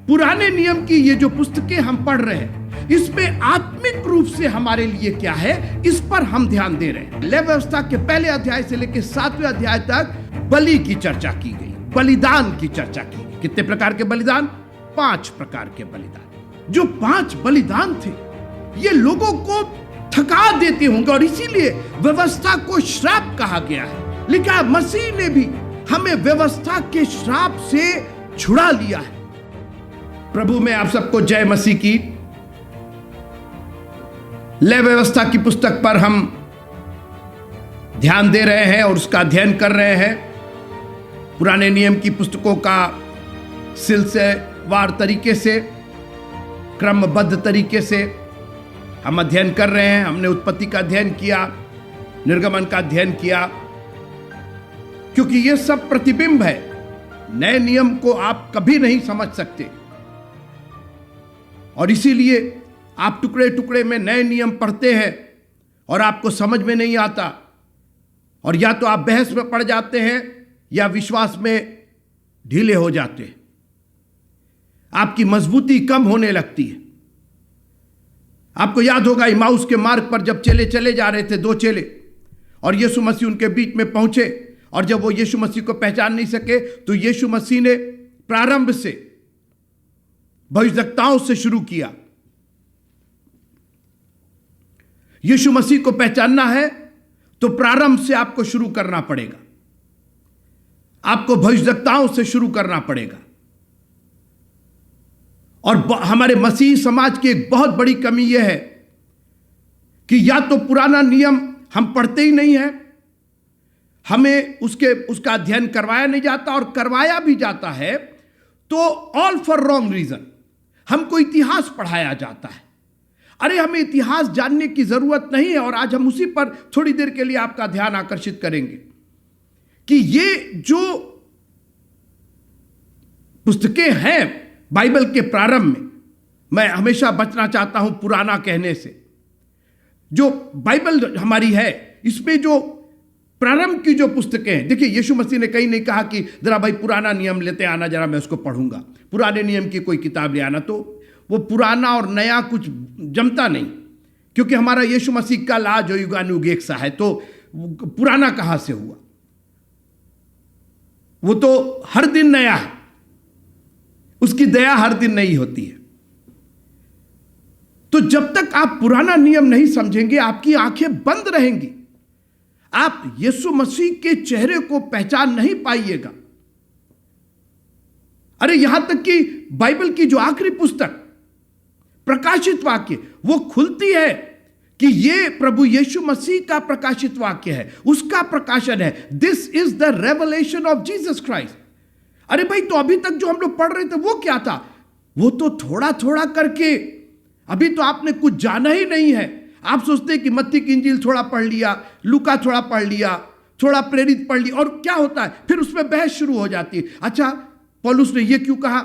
पुराने नियम की ये जो पुस्तकें हम पढ़ रहे हैं, इसमें आत्मिक रूप से हमारे लिए क्या है, इस पर हम ध्यान दे रहे हैं। लेवी व्यवस्था के पहले अध्याय से लेकर 7वें अध्याय तक बलि की चर्चा की गई, बलिदान की चर्चा की गई। कितने प्रकार के बलिदान? 5 प्रकार के बलिदान। जो 5 बलिदान थे, ये लोगों को थका देते होंगे और इसीलिए व्यवस्था को श्राप कहा गया है। लिखा मसीह ने भी हमें व्यवस्था के श्राप से छुड़ा लिया है। प्रभु में आप सबको जय मसीह की। लेवी व्यवस्था की पुस्तक पर हम ध्यान दे रहे हैं और उसका अध्ययन कर रहे हैं। पुराने नियम की पुस्तकों का सिलसिलेवार तरीके से, क्रमबद्ध तरीके से हम अध्ययन कर रहे हैं। हमने उत्पत्ति का अध्ययन किया, निर्गमन का अध्ययन किया, क्योंकि यह सब प्रतिबिंब है। नए नियम को आप कभी नहीं समझ सकते और इसीलिए आप टुकड़े टुकड़े में नए नियम पढ़ते हैं और आपको समझ में नहीं आता, और या तो आप बहस में पड़ जाते हैं या विश्वास में ढीले हो जाते हैं। आपकी मजबूती कम होने लगती है। आपको याद होगा इमाउस के मार्ग पर जब चेले चले जा रहे थे, 2 चेले, और यीशु मसीह उनके बीच में पहुंचे, और जब वो यीशु मसीह को पहचान नहीं सके तो यीशु मसीह ने प्रारंभ से भविष्यवक्ताओं से शुरू किया। यीशु मसीह को पहचानना है तो प्रारंभ से आपको शुरू करना पड़ेगा। आपको भविष्यवक्ताओं से शुरू करना पड़ेगा। और हमारे मसीही समाज की एक बहुत बड़ी कमी यह है कि या तो पुराना नियम हम पढ़ते ही नहीं है, हमें उसका अध्ययन करवाया नहीं जाता, और करवाया भी जाता है तो ऑल फॉर रॉन्ग रीजन। हमको इतिहास पढ़ाया जाता है। अरे हमें इतिहास जानने की जरूरत नहीं है, और आज हम उसी पर थोड़ी देर के लिए आपका ध्यान आकर्षित करेंगे कि ये जो पुस्तकें हैं बाइबल के प्रारंभ में, मैं हमेशा बचना चाहता हूं पुराना कहने से। जो बाइबल हमारी है, इसमें जो प्रारंभ की जो पुस्तकें हैं, देखिए यीशु मसीह ने कहीं नहीं कहा कि जरा भाई पुराना नियम लेते आना, जरा मैं उसको पढ़ूंगा। पुराने नियम की कोई किताब ले आना, तो वो पुराना और नया कुछ जमता नहीं, क्योंकि हमारा यीशु मसीह का लाज युगानुयुग एक सा है, तो पुराना कहां से हुआ? वो तो हर दिन नया है, उसकी दया हर दिन नई होती है। तो जब तक आप पुराना नियम नहीं समझेंगे, आपकी आंखें बंद रहेंगी, आप यीशु मसीह के चेहरे को पहचान नहीं पाइएगा। अरे यहां तक कि बाइबल की जो आखिरी पुस्तक प्रकाशित वाक्य, वो खुलती है कि ये प्रभु यीशु मसीह का प्रकाशित वाक्य है, उसका प्रकाशन है। This is the revelation of Jesus Christ. अरे भाई, तो अभी तक जो हम लोग पढ़ रहे थे वो क्या था? वो तो थोड़ा थोड़ा करके, अभी तो आपने कुछ जाना ही नहीं है। आप सोचते हैं कि मत्ती की इंजील थोड़ा पढ़ लिया, लूका थोड़ा पढ़ लिया, थोड़ा प्रेरित पढ़ लिया, और क्या होता है फिर उसमें बहस शुरू हो जाती है। अच्छा, पौलुस ने ये क्यों कहा,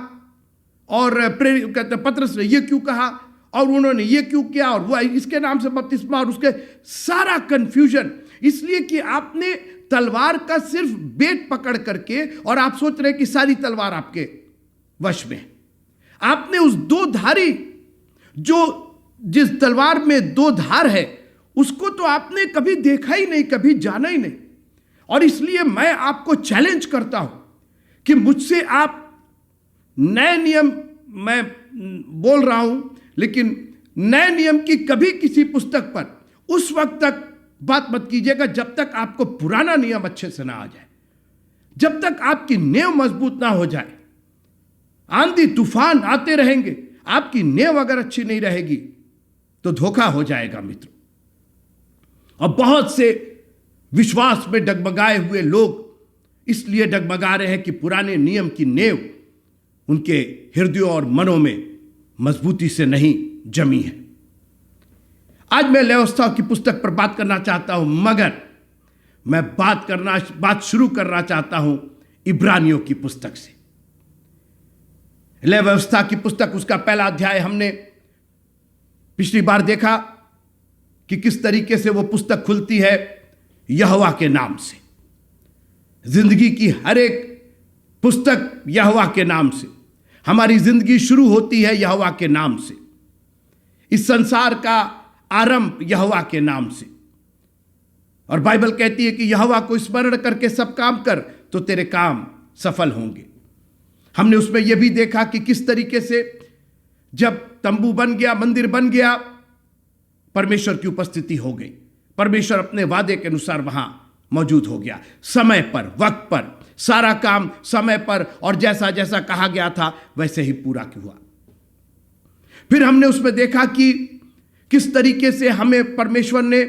और कहते पतरस ने ये क्यों कहा, और उन्होंने ये क्यों किया, और वो इसके नाम से बपतिस्मा, और उसके सारा कंफ्यूजन। इसलिए कि आपने तलवार का सिर्फ बेट पकड़ करके, और आप सोच रहे कि सारी तलवार आपके वश में। आपने उस 2 धारी, जो जिस तलवार में 2 धार है, उसको तो आपने कभी देखा ही नहीं, कभी जाना ही नहीं। और इसलिए मैं आपको चैलेंज करता हूं कि मुझसे आप नए नियम, मैं बोल रहा हूं, लेकिन नए नियम की कभी किसी पुस्तक पर उस वक्त तक बात मत कीजिएगा जब तक आपको पुराना नियम अच्छे से ना आ जाए, जब तक आपकी नींव मजबूत ना हो जाए। आंधी तूफान आते रहेंगे, आपकी नींव अगर अच्छी नहीं रहेगी तो धोखा हो जाएगा मित्र। और बहुत से विश्वास में डगमगाए हुए लोग इसलिए डगमगा रहे हैं कि पुराने नियम की नींव उनके हृदयों और मनों में मजबूती से नहीं जमी है। आज मैं लेवी व्यवस्था की पुस्तक पर बात करना चाहता हूं, मगर मैं बात शुरू करना चाहता हूं इब्रानियों की पुस्तक से। लेवी व्यवस्था की पुस्तक, उसका पहला अध्याय हमने पिछली बार देखा कि किस तरीके से वो पुस्तक खुलती है यहोवा के नाम से। जिंदगी की हर एक पुस्तक यहोवा के नाम से, हमारी जिंदगी शुरू होती है यहोवा के नाम से। इस संसार का आरंभ यहोवा के नाम से। और बाइबल कहती है कि यहोवा को स्मरण करके सब काम कर तो तेरे काम सफल होंगे। हमने उसमें यह भी देखा कि किस तरीके से जब तंबू बन गया, मंदिर बन गया, परमेश्वर की उपस्थिति हो गई। परमेश्वर अपने वादे के अनुसार वहां मौजूद हो गया, समय पर, वक्त पर, सारा काम समय पर, और जैसा जैसा कहा गया था वैसे ही पूरा हुआ। फिर हमने उसमें देखा कि किस तरीके से हमें परमेश्वर ने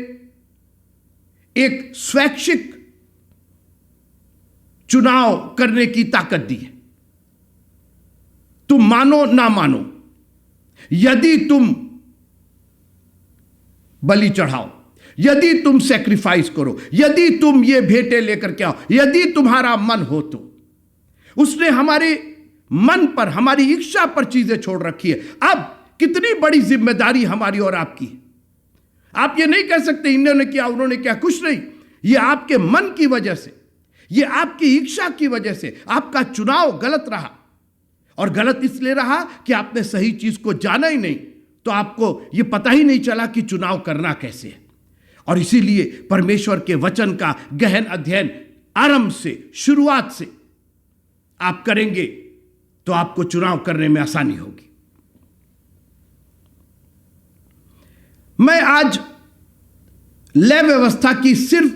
एक स्वैच्छिक चुनाव करने की ताकत दी है। तुम मानो ना मानो, यदि तुम बलि चढ़ाओ, यदि तुम सैक्रिफाइस करो, यदि तुम ये भेंटे लेकर के आओ, यदि तुम्हारा मन हो तो। उसने हमारे मन पर, हमारी इच्छा पर चीजें छोड़ रखी है। अब कितनी बड़ी जिम्मेदारी हमारी और आपकी है। आप ये नहीं कह सकते इन्होंने किया उन्होंने किया, कुछ नहीं। ये आपके मन की वजह से, ये आपकी इच्छा की वजह से आपका चुनाव गलत रहा। और गलत इसलिए रहा कि आपने सही चीज को जाना ही नहीं, तो आपको यह पता ही नहीं चला कि चुनाव करना कैसे है। और इसीलिए परमेश्वर के वचन का गहन अध्ययन आरंभ से, शुरुआत से आप करेंगे तो आपको चुनाव करने में आसानी होगी। मैं आज लय व्यवस्था की सिर्फ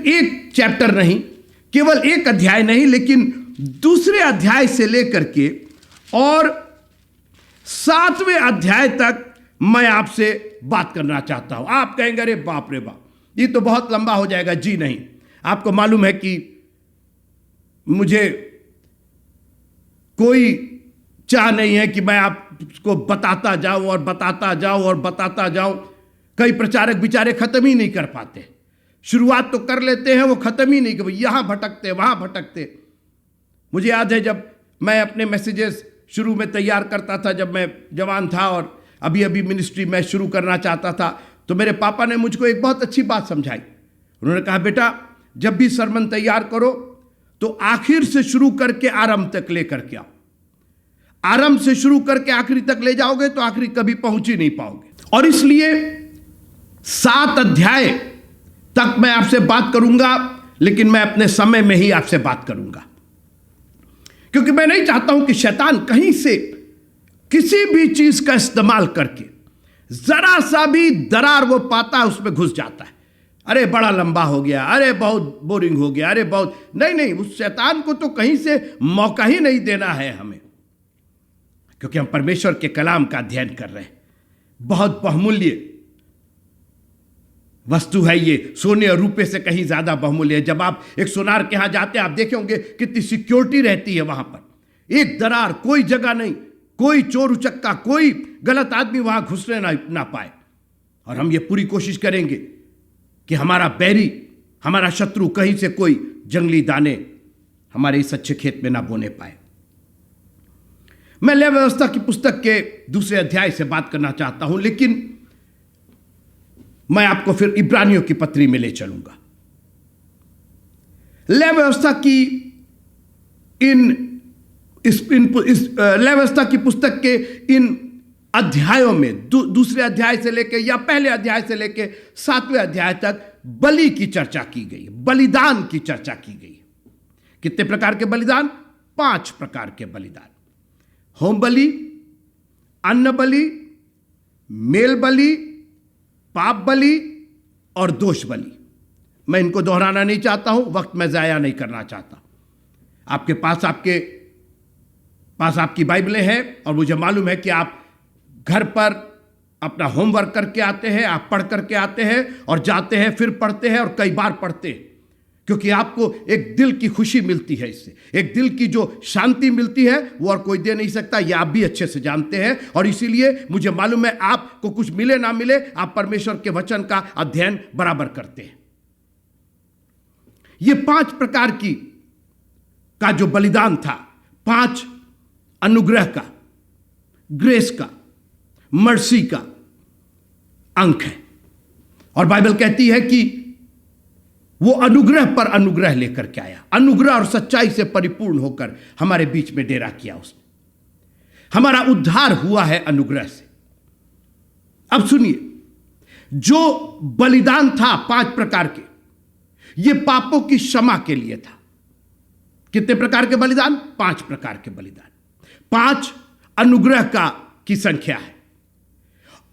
एक चैप्टर नहीं, केवल एक अध्याय नहीं, लेकिन दूसरे अध्याय से लेकर के और 7वें अध्याय तक मैं आपसे बात करना चाहता हूं। आप कहेंगे अरे बाप रे बाप, ये तो बहुत लंबा हो जाएगा। जी नहीं, आपको मालूम है कि मुझे कोई चाह नहीं है कि मैं आपको बताता जाऊं और बताता जाऊं और बताता जाऊं। कई प्रचारक बेचारे खत्म ही नहीं कर पाते। शुरुआत तो कर लेते हैं, वो खत्म ही नहीं, कि यहां भटकते वहां भटकते। मुझे याद है जब मैं अपने मैसेजेस शुरू में तैयार करता था, जब मैं जवान था और अभी अभी मिनिस्ट्री में शुरू करना चाहता था, तो मेरे पापा ने मुझको एक बहुत अच्छी बात समझाई। उन्होंने कहा बेटा, जब भी सरमन तैयार करो तो आखिर से शुरू करके आरंभ तक लेकर के आओ। आरंभ से शुरू करके आखिरी तक ले जाओगे तो आखिरी कभी पहुंच ही नहीं पाओगे। और इसलिए 7 अध्याय तक मैं आपसे बात करूंगा, लेकिन मैं अपने समय में ही आपसे बात करूंगा, क्योंकि मैं नहीं चाहता हूं कि शैतान कहीं से किसी भी चीज का इस्तेमाल करके जरा सा भी दरार वो पाता है उसमें घुस जाता है। अरे बड़ा लंबा हो गया, अरे बहुत बोरिंग हो गया, अरे बहुत नहीं, उस शैतान को तो कहीं से मौका ही नहीं देना है हमें, क्योंकि हम परमेश्वर के कलाम का अध्ययन कर रहे हैं। बहुत बहुमूल्य वस्तु है ये, सोने और रुपए से कहीं ज्यादा बहुमूल्य है। जब आप एक सोनार के यहां जाते हैं, आप देखे होंगे कितनी सिक्योरिटी रहती है वहां पर। एक दरार, कोई जगह नहीं, कोई चोर उचक्का, कोई गलत आदमी वहां घुसने ना पाए। और हम ये पूरी कोशिश करेंगे कि हमारा बैरी, हमारा शत्रु कहीं से कोई जंगली दाने हमारे इस अच्छे खेत में ना बोने पाए। मैं लय व्यवस्था की पुस्तक के दूसरे अध्याय से बात करना चाहता हूं, लेकिन मैं आपको फिर इब्रानियों की पत्री में ले चलूंगा। लय व्यवस्था की इस लय व्यवस्था की पुस्तक के इन अध्यायों में दूसरे अध्याय से लेके या पहले अध्याय से लेके 7वें अध्याय तक बलि की चर्चा की गई, बलिदान की चर्चा की गई। कितने प्रकार के बलिदान? 5 प्रकार के बलिदान। होम बलि, अन्न बलि, मेल बलि, पाप बलि और दोष बलि। मैं इनको दोहराना नहीं चाहता हूं, वक्त में जाया नहीं करना चाहता। आपके पास आपकी बाइबलें हैं और मुझे मालूम है कि आप घर पर अपना होमवर्क करके आते हैं, आप पढ़ करके आते हैं और जाते हैं, फिर पढ़ते हैं और कई बार पढ़ते हैं, क्योंकि आपको एक दिल की खुशी मिलती है इससे, एक दिल की जो शांति मिलती है वो और कोई दे नहीं सकता। ये आप भी अच्छे से जानते हैं और इसीलिए मुझे मालूम है आपको कुछ मिले ना मिले, आप परमेश्वर के वचन का अध्ययन बराबर करते हैं। ये 5 प्रकार का जो बलिदान था, 5 अनुग्रह का, ग्रेस का, मर्सी का अंक है। और बाइबल कहती है कि वो अनुग्रह पर अनुग्रह लेकर के आया, अनुग्रह और सच्चाई से परिपूर्ण होकर हमारे बीच में डेरा किया उसने। हमारा उद्धार हुआ है अनुग्रह से। अब सुनिए, जो बलिदान था 5 प्रकार के, ये पापों की क्षमा के लिए था। कितने प्रकार के बलिदान? 5 प्रकार के बलिदान। 5 अनुग्रह की संख्या है।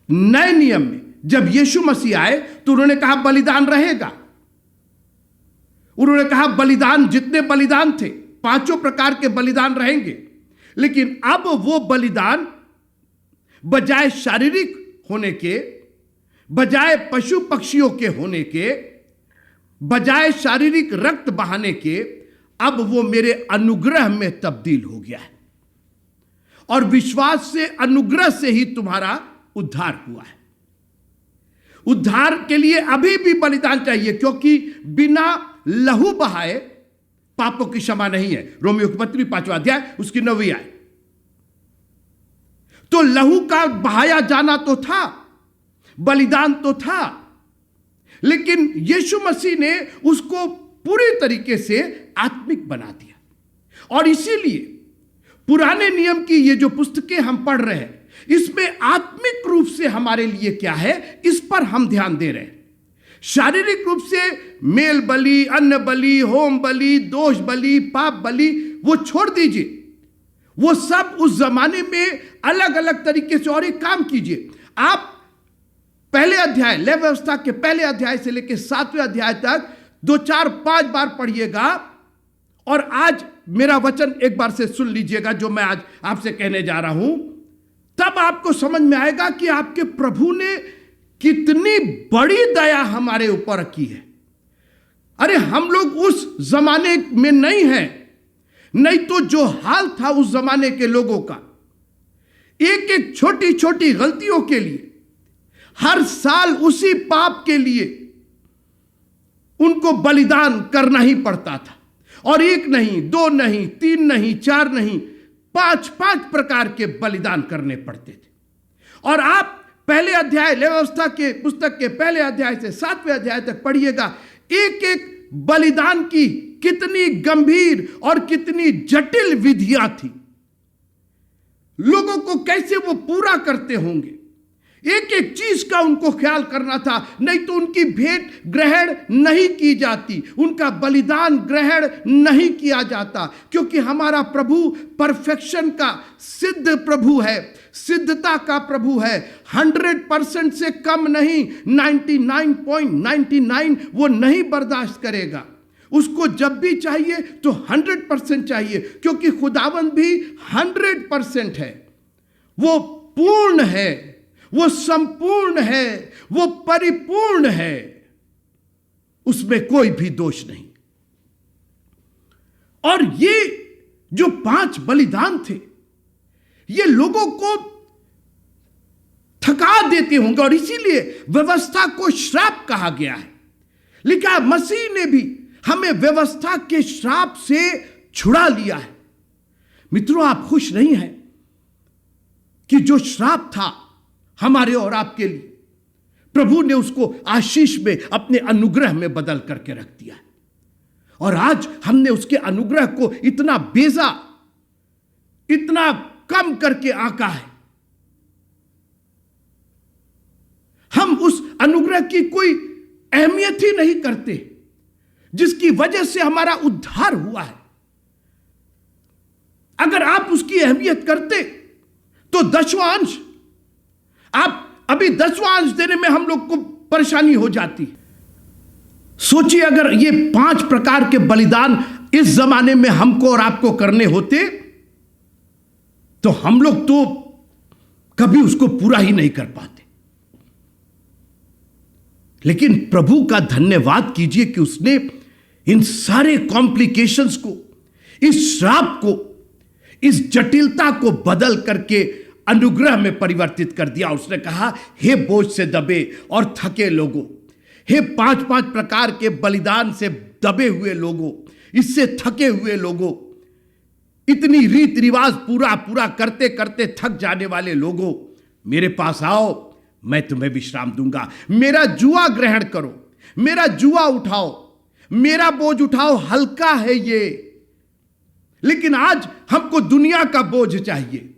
नए नियम में जब यीशु मसीह आए तो उन्होंने कहा बलिदान रहेगा। उन्होंने कहा बलिदान, जितने बलिदान थे 5 प्रकार के बलिदान रहेंगे, लेकिन अब वो बलिदान बजाय शारीरिक होने के, बजाय पशु पक्षियों के होने के, बजाय शारीरिक रक्त बहाने के, अब वो मेरे अनुग्रह में तब्दील हो गया है। और विश्वास से, अनुग्रह से ही तुम्हारा उद्धार हुआ है। उद्धार के लिए अभी भी बलिदान चाहिए, क्योंकि बिना लहू बहाए पापों की क्षमा नहीं है। रोमियो की पत्री 5वां अध्याय उसकी 9वीं आयत। तो लहू का बहाया जाना तो था, बलिदान तो था, लेकिन यीशु मसीह ने उसको पूरी तरीके से आत्मिक बना दिया। और इसीलिए पुराने नियम की ये जो पुस्तकें हम पढ़ रहे हैं, इसमें आत्मिक रूप से हमारे लिए क्या है, इस पर हम ध्यान दे रहे हैं। शारीरिक रूप से मेल बलि, अन्न बलि, होम बलि, दोष बलि, पाप बलि, वो छोड़ दीजिए। वो सब उस जमाने में अलग अलग तरीके से। और एक काम कीजिए, आप पहले अध्याय, लेवी व्यवस्था के पहले अध्याय से लेकर 7वें अध्याय तक 2, 4, 5 बार पढ़िएगा। और आज मेरा वचन एक बार से सुन लीजिएगा जो मैं आज आपसे कहने जा रहा हूं, तब आपको समझ में आएगा कि आपके प्रभु ने कितनी बड़ी दया हमारे ऊपर की है। अरे हम लोग उस जमाने में नहीं हैं, नहीं तो जो हाल था उस जमाने के लोगों का, एक एक छोटी छोटी गलतियों के लिए, हर साल उसी पाप के लिए उनको बलिदान करना ही पड़ता था। और 1 नहीं, 2 नहीं, 3 नहीं, 4 नहीं, 5 प्रकार के बलिदान करने पड़ते थे। और आप पहले अध्याय, लेवी व्यवस्था के पुस्तक के पहले अध्याय से 7वें अध्याय तक पढ़िएगा, एक एक बलिदान की कितनी गंभीर और कितनी जटिल विधियां थी। लोगों को कैसे वो पूरा करते होंगे, एक एक चीज का उनको ख्याल करना था, नहीं तो उनकी भेंट ग्रहण नहीं की जाती, उनका बलिदान ग्रहण नहीं किया जाता। क्योंकि हमारा प्रभु परफेक्शन का सिद्ध प्रभु है, सिद्धता का प्रभु है। 100% से कम नहीं, 99.99 वो नहीं बर्दाश्त करेगा। उसको जब भी चाहिए तो 100% चाहिए, क्योंकि खुदावंद भी 100% है। वो पूर्ण है, वो संपूर्ण है, वो परिपूर्ण है, उसमें कोई भी दोष नहीं। और ये जो 5 बलिदान थे, ये लोगों को थका देते होंगे, और इसीलिए व्यवस्था को श्राप कहा गया है। लिखा मसीह ने भी हमें व्यवस्था के श्राप से छुड़ा लिया है। मित्रों, आप खुश नहीं हैं कि जो श्राप था हमारे और आपके लिए, प्रभु ने उसको आशीष में, अपने अनुग्रह में बदल करके रख दिया है। और आज हमने उसके अनुग्रह को इतना बेजा, इतना कम करके आंका है। हम उस अनुग्रह की कोई अहमियत ही नहीं करते, जिसकी वजह से हमारा उद्धार हुआ है। अगर आप उसकी अहमियत करते तो 10वां अंश, आप अभी 10वां अंश देने में हम लोग को परेशानी हो जाती। सोचिए अगर ये 5 प्रकार के बलिदान इस जमाने में हमको और आपको करने होते, तो हम लोग तो कभी उसको पूरा ही नहीं कर पाते। लेकिन प्रभु का धन्यवाद कीजिए कि उसने इन सारे कॉम्प्लिकेशंस को, इस श्राप को, इस जटिलता को बदल करके अनुग्रह में परिवर्तित कर दिया। उसने कहा, हे बोझ से दबे और थके लोगों, हे 5 प्रकार के बलिदान से दबे हुए लोगों, इससे थके हुए लोगों, इतनी रीत रिवाज पूरा करते करते थक जाने वाले लोगों, मेरे पास आओ, मैं तुम्हें विश्राम दूंगा। मेरा जुआ ग्रहण करो, मेरा जुआ उठाओ, मेरा बोझ उठाओ, हल्का है ये। लेकिन आज हमको दुनिया का बोझ चाहिए।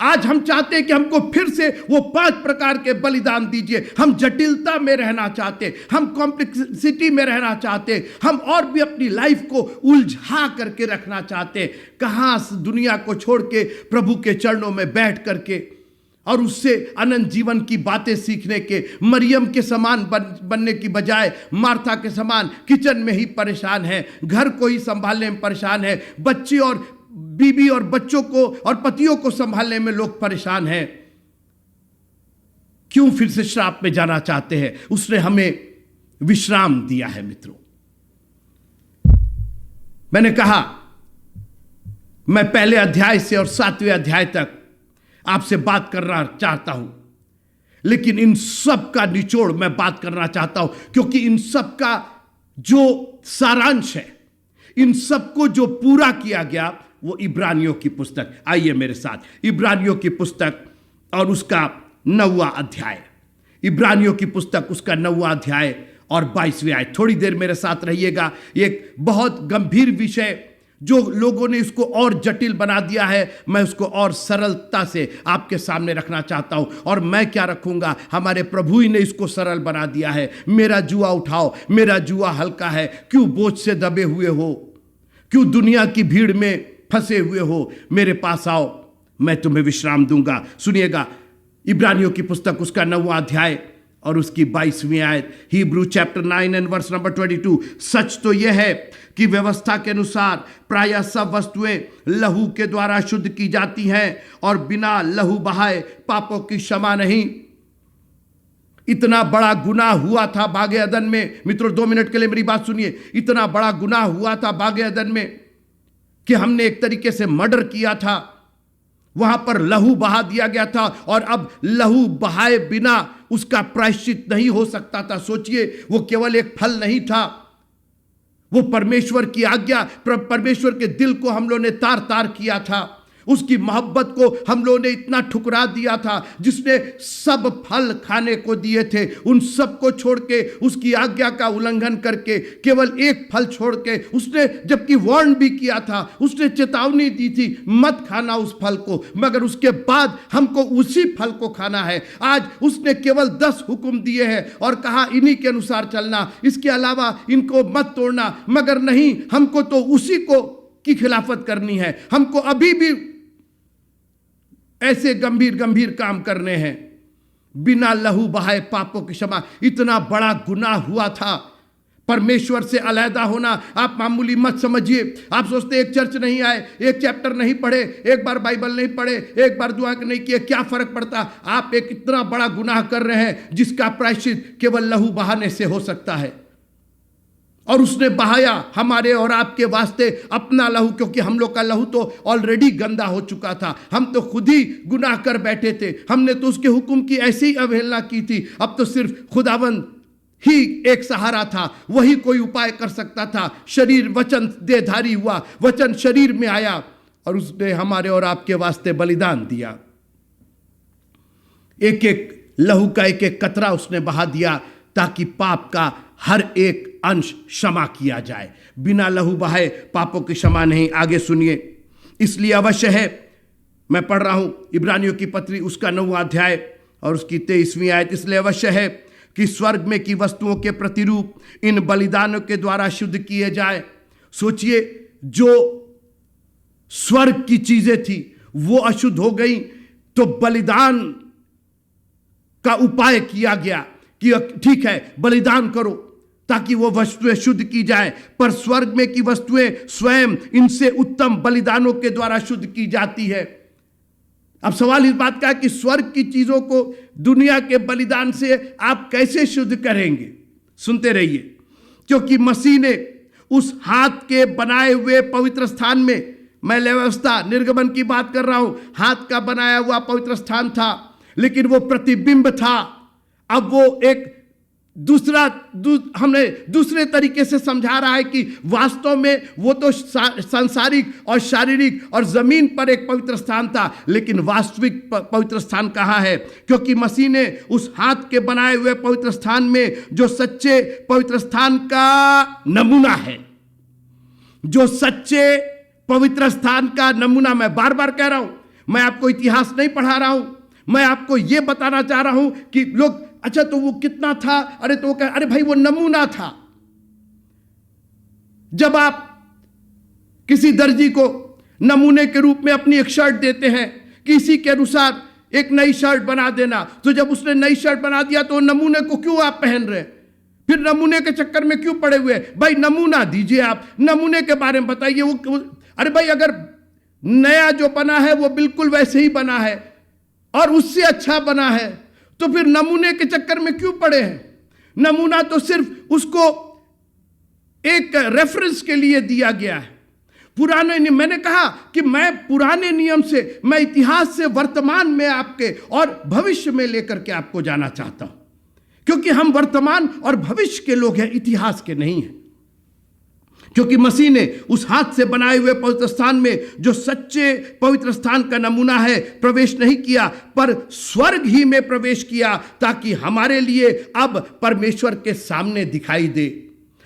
आज हम चाहते हैं कि हमको फिर से वो 5 प्रकार के बलिदान दीजिए। हम जटिलता में रहना चाहते, हम कॉम्प्लेक्सिटी में रहना चाहते, हम और भी अपनी लाइफ को उलझा करके रखना चाहते। कहां दुनिया को छोड़ के प्रभु के चरणों में बैठ करके और उससे अनंत जीवन की बातें सीखने के, मरियम के समान बनने की बजाय मार्था के समान किचन में ही परेशान है, घर को ही संभालने में परेशान है, बच्चे और बीबी और बच्चों को और पतियों को संभालने में लोग परेशान हैं। क्यों फिर से श्राप में जाना चाहते हैं? उसने हमें विश्राम दिया है मित्रों। मैंने कहा मैं पहले अध्याय से और 7वें अध्याय तक आपसे बात करना चाहता हूं, लेकिन इन सब का निचोड़ मैं बात करना चाहता हूं, क्योंकि इन सब का जो सारांश है, इन सबको जो पूरा किया गया वो इब्रानियों की पुस्तक। आइए मेरे साथ, इब्रानियों की पुस्तक और उसका 9वां अध्याय, इब्रानियों की पुस्तक उसका 9वां अध्याय और 22वें आयत। थोड़ी देर मेरे साथ रहिएगा। एक बहुत गंभीर विषय जो लोगों ने इसको और जटिल बना दिया है, मैं उसको और सरलता से आपके सामने रखना चाहता हूं। और मैं क्या रखूंगा? हमारे प्रभु ही ने इसको सरल बना दिया है। मेरा जुआ उठाओ, मेरा जुआ हल्का है। क्यों बोझ से दबे हुए हो? क्यों दुनिया की भीड़ में फंसे हुए हो? मेरे पास आओ, मैं तुम्हें विश्राम दूंगा। सुनिएगा, इब्रानियों की पुस्तक उसका 9वां अध्याय और उसकी 22वीं आयत। Hebrew chapter 9 and verse number 22। सच तो यह है कि व्यवस्था के अनुसार प्रायः सब वस्तुएं लहू के द्वारा शुद्ध की जाती हैं और बिना लहू बहाए पापों की क्षमा नहीं। इतना बड़ा गुनाह हुआ था बागे अदन में। मित्रों 2 मिनट के लिए मेरी बात सुनिए। इतना बड़ा गुनाह हुआ था बागे अदन में कि हमने एक तरीके से मर्डर किया था। वहां पर लहू बहा दिया गया था और अब लहू बहाए बिना उसका प्रायश्चित नहीं हो सकता था। सोचिए, वो केवल एक फल नहीं था, वो परमेश्वर की आज्ञा, परमेश्वर के दिल को हम लोगों ने तार तार किया था। उसकी मोहब्बत को हम लोगों ने इतना ठुकरा दिया था, जिसने सब फल खाने को दिए थे, उन सब को छोड़ के, उसकी आज्ञा का उल्लंघन करके केवल एक फल छोड़ के, उसने जबकि वार्न भी किया था, उसने चेतावनी दी थी मत खाना उस फल को, मगर उसके बाद हमको उसी फल को खाना है। आज उसने केवल 10 हुक्म दिए हैं और कहा इन्हीं के अनुसार चलना, इसके अलावा इनको मत तोड़ना, मगर नहीं, हमको तो उसी को की खिलाफत करनी है। हमको अभी भी ऐसे गंभीर गंभीर काम करने हैं। बिना लहू बहाए पापों की क्षमा। इतना बड़ा गुनाह हुआ था, परमेश्वर से अलहदा होना। आप मामूली मत समझिए। आप सोचते एक चर्च नहीं आए, एक चैप्टर नहीं पढ़े, एक बार बाइबल नहीं पढ़े, एक बार दुआ नहीं किए, क्या फर्क पड़ता? आप एक इतना बड़ा गुनाह कर रहे हैं जिसका प्रायश्चित केवल लहू बहाने से हो सकता है। और उसने बहाया हमारे और आपके वास्ते अपना लहू, क्योंकि हम लोग का लहू तो ऑलरेडी गंदा हो चुका था। हम तो खुद ही गुनाह कर बैठे थे। हमने तो उसके हुक्म की ऐसी ही अवहेलना की थी। अब तो सिर्फ खुदावंद ही एक सहारा था, वही कोई उपाय कर सकता था। शरीर वचन देहधारी हुआ, वचन शरीर में आया और उसने हमारे और आपके वास्ते बलिदान दिया। एक एक लहू का एक एक कतरा उसने बहा दिया ताकि पाप का हर एक अंश क्षमा किया जाए। बिना लहू बहाए पापों की क्षमा नहीं। आगे सुनिए, इसलिए अवश्य है, मैं पढ़ रहा हूं इब्रानियों की पत्री उसका 9वां अध्याय और उसकी 23वीं आयत। इसलिए अवश्य है कि स्वर्ग में की वस्तुओं के प्रतिरूप इन बलिदानों के द्वारा शुद्ध किए जाए। सोचिए, जो स्वर्ग की चीजें थी वो अशुद्ध हो गई, तो बलिदान का उपाय किया गया कि ठीक है बलिदान करो ताकि वो वस्तुएं शुद्ध की जाए। पर स्वर्ग में की वस्तुएं स्वयं इनसे उत्तम बलिदानों के द्वारा शुद्ध की जाती है। अब सवाल इस बात का है कि स्वर्ग की चीजों को दुनिया के बलिदान से आप कैसे शुद्ध करेंगे? सुनते रहिए, क्योंकि मसीह ने उस हाथ के बनाए हुए पवित्र स्थान में, मैं व्यवस्था निर्गमन की बात कर रहा हूं, हाथ का बनाया हुआ पवित्र स्थान था, लेकिन वो प्रतिबिंब था। अब वो एक हमने दूसरे तरीके से समझा रहा है कि वास्तव में वो तो सांसारिक और शारीरिक और जमीन पर एक पवित्र स्थान था, लेकिन वास्तविक पवित्र स्थान कहाँ है? क्योंकि मसीह ने उस हाथ के बनाए हुए पवित्र स्थान में, जो सच्चे पवित्र स्थान का नमूना है, जो सच्चे पवित्र स्थान का नमूना, मैं बार बार कह रहा हूं, मैं आपको इतिहास नहीं पढ़ा रहा हूं, मैं आपको यह बताना चाह रहा हूं कि लोग, अच्छा तो वो कितना था, अरे तो वो कह, अरे भाई वो नमूना था। जब आप किसी दर्जी को नमूने के रूप में अपनी एक शर्ट देते हैं कि इसी के अनुसार एक नई शर्ट बना देना, तो जब उसने नई शर्ट बना दिया तो नमूने को क्यों आप पहन रहे हैं? फिर नमूने के चक्कर में क्यों पड़े हुए? भाई नमूना दीजिए, आप नमूने के बारे में बताइए। वो अरे भाई अगर नया जो बना है वो बिल्कुल वैसे ही बना है और उससे अच्छा बना है, तो फिर नमूने के चक्कर में क्यों पड़े हैं? नमूना तो सिर्फ उसको एक रेफरेंस के लिए दिया गया है। पुराने नियम, मैंने कहा कि मैं पुराने नियम से, मैं इतिहास से वर्तमान में आपके और भविष्य में लेकर के आपको जाना चाहता हूं, क्योंकि हम वर्तमान और भविष्य के लोग हैं, इतिहास के नहीं हैं। क्योंकि मसीह ने उस हाथ से बनाए हुए पवित्र स्थान में, जो सच्चे पवित्र स्थान का नमूना है, प्रवेश नहीं किया, पर स्वर्ग ही में प्रवेश किया, ताकि हमारे लिए अब परमेश्वर के सामने दिखाई दे।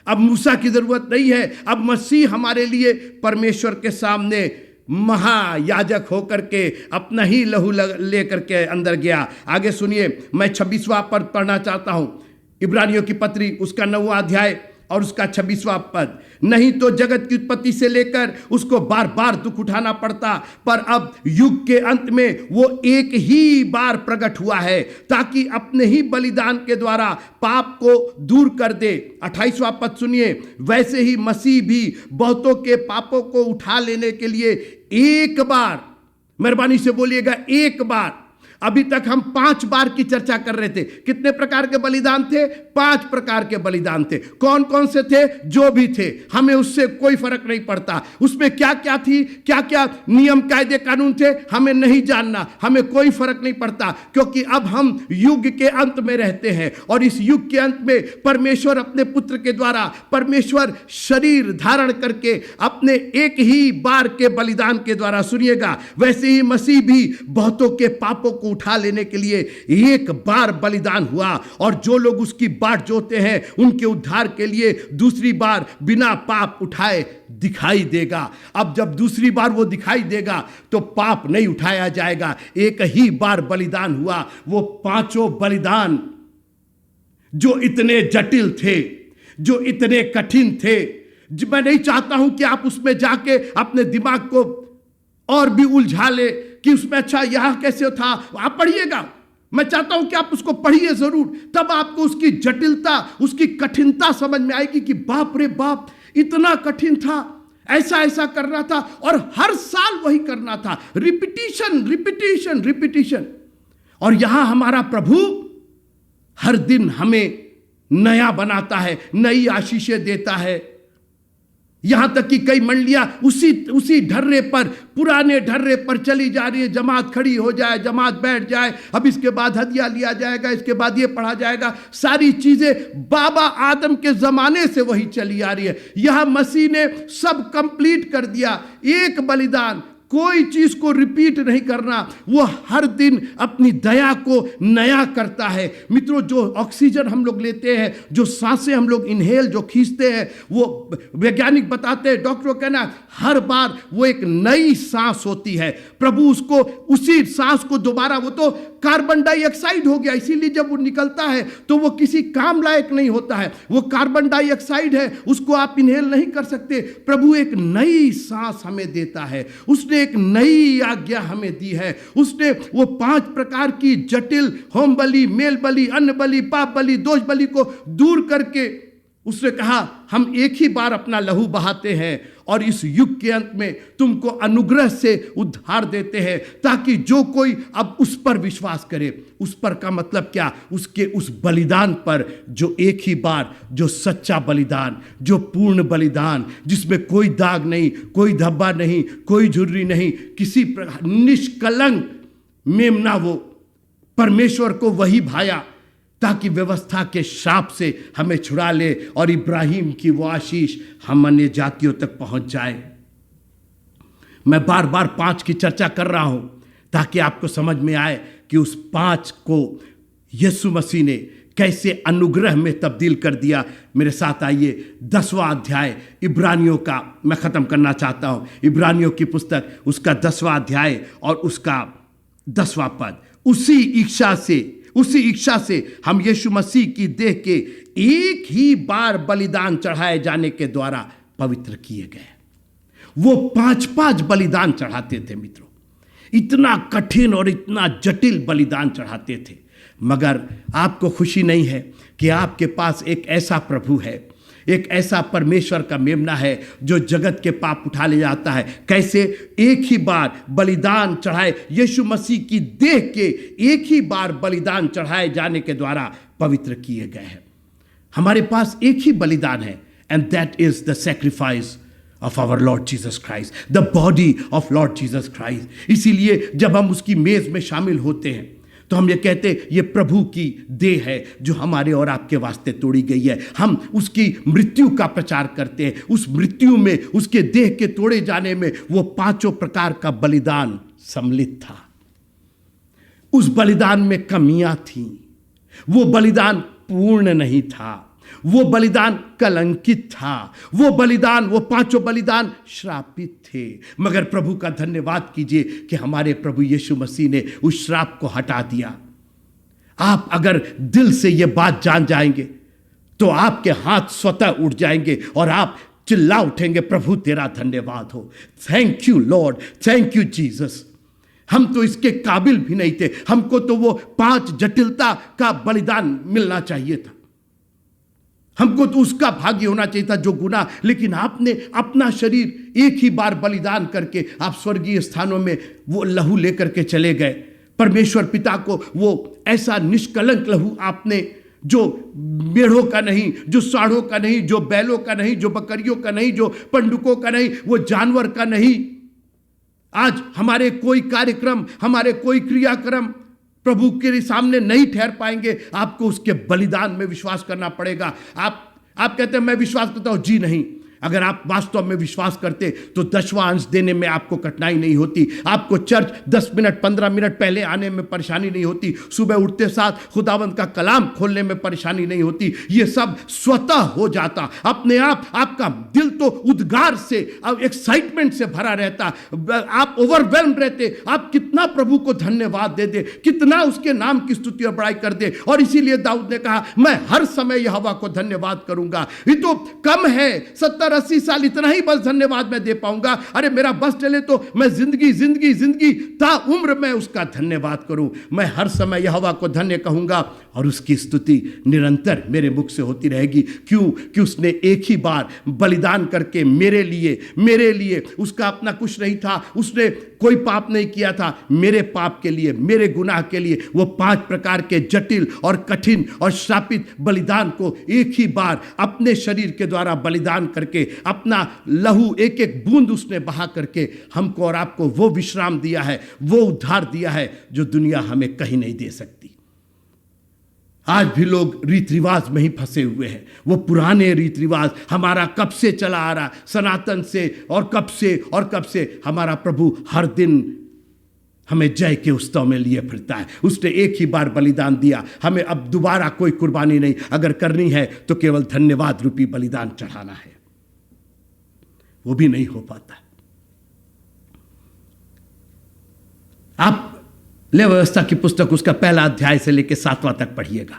अब मूसा की जरूरत नहीं है, अब मसीह हमारे लिए परमेश्वर के सामने महायाजक होकर के अपना ही लहू लेकर के अंदर गया। आगे सुनिए, मैं 26वां पद पढ़ना चाहता हूं, इब्रानियों की पत्री उसका 9वां अध्याय और उसका 26वां पद। नहीं तो जगत की उत्पत्ति से लेकर उसको बार बार दुख उठाना पड़ता, पर अब युग के अंत में वो एक ही बार प्रकट हुआ है, ताकि अपने ही बलिदान के द्वारा पाप को दूर कर दे। 28वां पद सुनिए, वैसे ही मसीह भी बहुतों के पापों को उठा लेने के लिए एक बार, मेहरबानी से बोलिएगा, एक बार। अभी तक हम 5 बार की चर्चा कर रहे थे। कितने प्रकार के बलिदान थे? 5 प्रकार के बलिदान थे। कौन कौन से थे? जो भी थे, हमें उससे कोई फर्क नहीं पड़ता। उसमें क्या क्या थी, क्या क्या नियम कायदे कानून थे, हमें नहीं जानना, हमें कोई फर्क नहीं पड़ता, क्योंकि अब हम युग के अंत में रहते हैं और इस युग के अंत में परमेश्वर अपने पुत्र के द्वारा, परमेश्वर शरीर धारण करके अपने एक ही बार के बलिदान के द्वारा, सुनिएगा, वैसे ही मसीह भी बहुतों के पापों को उठा लेने के लिए एक बार बलिदान हुआ, और जो लोग उसकी बाट जोते हैं उनके उद्धार के लिए दूसरी बार बिना पाप उठाए दिखाई देगा। अब जब दूसरी बार वो दिखाई देगा तो पाप नहीं उठाया जाएगा। एक ही बार बलिदान हुआ। वो 5 बलिदान जो इतने जटिल थे, जो इतने कठिन थे, मैं नहीं चाहता हूं कि आप उसमें जाके अपने दिमाग को और भी उलझा ले कि उसमें अच्छा यहां कैसे था। आप पढ़िएगा, मैं चाहता हूं कि आप उसको पढ़िए जरूर, तब आपको उसकी जटिलता, उसकी कठिनता समझ में आएगी कि बाप रे बाप, इतना कठिन था, ऐसा ऐसा करना था और हर साल वही करना था, रिपीटिशन रिपीटिशन रिपीटिशन। और यहां हमारा प्रभु हर दिन हमें नया बनाता है, नई आशीषें देता है। यहां तक कि कई मंडलियां उसी ढर्रे पर, पुराने ढर्रे पर चली जा रही है। जमात खड़ी हो जाए, जमात बैठ जाए, अब इसके बाद हदिया लिया जाएगा, इसके बाद ये पढ़ा जाएगा, सारी चीजें बाबा आदम के जमाने से वही चली आ रही है। यहां मसीह ने सब कंप्लीट कर दिया, एक बलिदान, कोई चीज को रिपीट नहीं करना। वो हर दिन अपनी दया को नया करता है। मित्रों, जो ऑक्सीजन हम लोग लेते हैं, जो सांसें हम लोग इनहेल जो खींचते हैं, वो वैज्ञानिक बताते हैं, डॉक्टरों कहना, हर बार वो एक नई सांस होती है। प्रभु उसको, उसी सांस को दोबारा, वो तो कार्बन डाइऑक्साइड हो गया, इसीलिए जब वो निकलता है तो वो किसी काम लायक नहीं होता है। वो कार्बन डाइऑक्साइड है, उसको आप इनहेल नहीं कर सकते। प्रभु एक नई सांस हमें देता है, उसने एक नई आज्ञा हमें दी है। उसने वो 5 प्रकार की जटिल होम बलि, मेल बलि, अन्न बलि, पाप बलि, दोष बलि को दूर करके उसने कहा, हम एक ही बार अपना लहू बहाते हैं और इस युग के अंत में तुमको अनुग्रह से उद्धार देते हैं, ताकि जो कोई अब उस पर विश्वास करे। उस पर का मतलब क्या? उसके उस बलिदान पर, जो एक ही बार, जो सच्चा बलिदान, जो पूर्ण बलिदान, जिसमें कोई दाग नहीं, कोई धब्बा नहीं, कोई झुर्री नहीं, किसी निष्कलंक मेमना, वो परमेश्वर को वही भाया, ताकि व्यवस्था के श्राप से हमें छुड़ा ले और इब्राहिम की वो आशीष हम अन्य जातियों तक पहुंच जाए। मैं बार बार 5 की चर्चा कर रहा हूं ताकि आपको समझ में आए कि उस 5 को यीशु मसीह ने कैसे अनुग्रह में तब्दील कर दिया। मेरे साथ आइए 10वां अध्याय इब्रानियों का मैं ख़त्म करना चाहता हूं। इब्रानियों की पुस्तक उसका 10वां अध्याय और उसका 10वां पद। उसी इच्छा से हम यीशु मसीह की देह के एक ही बार बलिदान चढ़ाए जाने के द्वारा पवित्र किए गए। वो 5-5 बलिदान चढ़ाते थे मित्रों, इतना कठिन और इतना जटिल बलिदान चढ़ाते थे। मगर आपको खुशी नहीं है कि आपके पास एक ऐसा प्रभु है, एक ऐसा परमेश्वर का मेमना है जो जगत के पाप उठा ले जाता है। कैसे? एक ही बार बलिदान चढ़ाए, यीशु मसीह की देह के एक ही बार बलिदान चढ़ाए जाने के द्वारा पवित्र किए गए हैं। हमारे पास एक ही बलिदान है, and that is the sacrifice of our Lord Jesus Christ, the body of Lord Jesus Christ। इसीलिए जब हम उसकी मेज में शामिल होते हैं तो हम ये कहते हैं ये प्रभु की देह है जो हमारे और आपके वास्ते तोड़ी गई है। हम उसकी मृत्यु का प्रचार करते हैं। उस मृत्यु में, उसके देह के तोड़े जाने में वो 5 प्रकार का बलिदान सम्मिलित था। उस बलिदान में कमियां थीं, वो बलिदान पूर्ण नहीं था, वो बलिदान कलंकित था, वो 5 बलिदान श्रापित थे। मगर प्रभु का धन्यवाद कीजिए कि हमारे प्रभु यीशु मसीह ने उस श्राप को हटा दिया। आप अगर दिल से ये बात जान जाएंगे तो आपके हाथ स्वतः उठ जाएंगे और आप चिल्ला उठेंगे, प्रभु तेरा धन्यवाद हो, thank you Lord, thank you Jesus. हम तो इसके काबिल भी नहीं थे, हमको तो वो 5 जटिलता का बलिदान मिलना चाहिए था, हमको तो उसका भाग्य होना चाहिए था जो गुनाह। लेकिन आपने अपना शरीर एक ही बार बलिदान करके आप स्वर्गीय स्थानों में वो लहू लेकर के चले गए। परमेश्वर पिता को वो ऐसा निष्कलंक लहू आपने, जो मेढ़ों का नहीं, जो साढ़ों का नहीं, जो बैलों का नहीं, जो बकरियों का नहीं, जो पंडुकों का नहीं, वो जानवर का नहीं। आज हमारे कोई कार्यक्रम, हमारे कोई क्रियाक्रम प्रभु के सामने नहीं ठहर पाएंगे। आपको उसके बलिदान में विश्वास करना पड़ेगा। आप कहते हैं मैं विश्वास करता हूं, जी नहीं। अगर आप वास्तव में विश्वास करते तो 10वां अंश देने में आपको कठिनाई नहीं होती, आपको चर्च 10 मिनट 15 मिनट पहले आने में परेशानी नहीं होती, सुबह उठते साथ खुदावंत का कलाम खोलने में परेशानी नहीं होती। ये सब स्वतः हो जाता अपने आप। आपका दिल तो उद्गार से, एक्साइटमेंट से भरा रहता, आप ओवरवेल्म रहते। आप कितना प्रभु को धन्यवाद दे दे, कितना उसके नाम की स्तुति और बड़ाई कर दे। और इसीलिए दाऊद ने कहा मैं हर समय यहोवा को धन्यवाद करूंगा। ये तो कम है, 70-80 साल इतना ही बस धन्यवाद मैं दे पाऊंगा। अरे मेरा बस चले तो मैं जिंदगी ता उम्र में उसका धन्यवाद करूं। मैं हर समय यहोवा को धन्य कहूंगा और उसकी स्तुति निरंतर मेरे मुख से होती रहेगी। क्यों? कि उसने एक ही बार बलिदान करके मेरे लिए उसका अपना कुछ नहीं था, उसने कोई पाप नहीं किया था, मेरे पाप के लिए, मेरे गुनाह के लिए वो 5 प्रकार के जटिल और कठिन और श्रापित बलिदान को एक ही बार अपने शरीर के द्वारा बलिदान करके, अपना लहू एक एक बूंद उसने बहा करके हमको और आपको वो विश्राम दिया है, वो उद्धार दिया है जो दुनिया हमें कहीं नहीं दे सकती। आज भी लोग रीत रिवाज में ही फंसे हुए हैं। वो पुराने रीत रिवाज हमारा कब से चला आ रहा, सनातन से, और कब से हमारा प्रभु हर दिन हमें जय के उत्सव में लिए फिरता है। उसने एक ही बार बलिदान दिया, हमें अब दोबारा कोई कुर्बानी नहीं। अगर करनी है तो केवल धन्यवाद रूपी बलिदान चढ़ाना है, वो भी नहीं हो पाता। आप ले व्यवस्था की पुस्तक उसका 1 अध्याय से लेकर 7वां तक पढ़िएगा,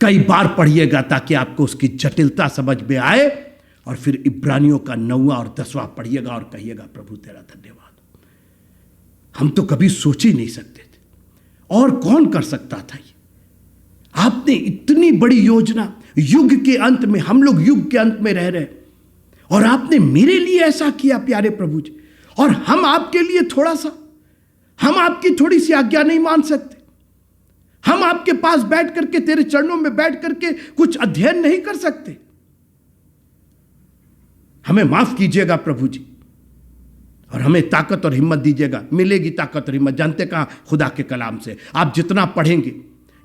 कई बार पढ़िएगा ताकि आपको उसकी जटिलता समझ में आए। और फिर इब्रानियों का 9वां और 10वां पढ़िएगा और कहिएगा प्रभु तेरा धन्यवाद। हम तो कभी सोच ही नहीं सकते थे, और कौन कर सकता था ये? आपने इतनी बड़ी योजना, युग के अंत में, हम लोग युग के अंत में रह रहे, और आपने मेरे लिए ऐसा किया प्यारे प्रभु जी। और हम आपके लिए थोड़ा सा, हम आपकी थोड़ी सी आज्ञा नहीं मान सकते? हम आपके पास बैठ करके, तेरे चरणों में बैठ करके कुछ अध्ययन नहीं कर सकते? हमें माफ कीजिएगा प्रभु जी, और हमें ताकत और हिम्मत दीजिएगा। मिलेगी ताकत और हिम्मत जानते कहां? खुदा के कलाम से। आप जितना पढ़ेंगे,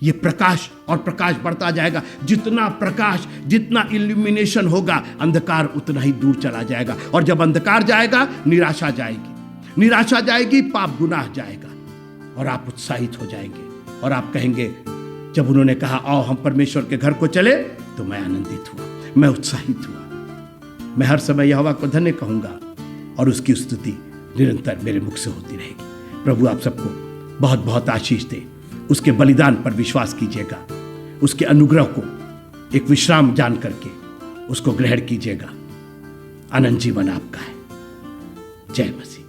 ये प्रकाश और प्रकाश बढ़ता जाएगा। जितना प्रकाश, जितना इल्यूमिनेशन होगा, अंधकार उतना ही दूर चला जाएगा। और जब अंधकार जाएगा, निराशा जाएगी, निराशा जाएगी, पाप गुनाह जाएगा, और आप उत्साहित हो जाएंगे। और आप कहेंगे, जब उन्होंने कहा आओ हम परमेश्वर के घर को चले, तो मैं आनंदित हुआ, मैं उत्साहित हुआ। मैं हर समय यहोवा को धन्य कहूंगा और उसकी स्तुति निरंतर मेरे मुख से होती रहेगी। प्रभु आप सबको बहुत बहुत आशीष दे। उसके बलिदान पर विश्वास कीजिएगा, उसके अनुग्रह को एक विश्राम जान करके उसको ग्रहण कीजिएगा। अनंत जीवन आपका है। जय मसीह।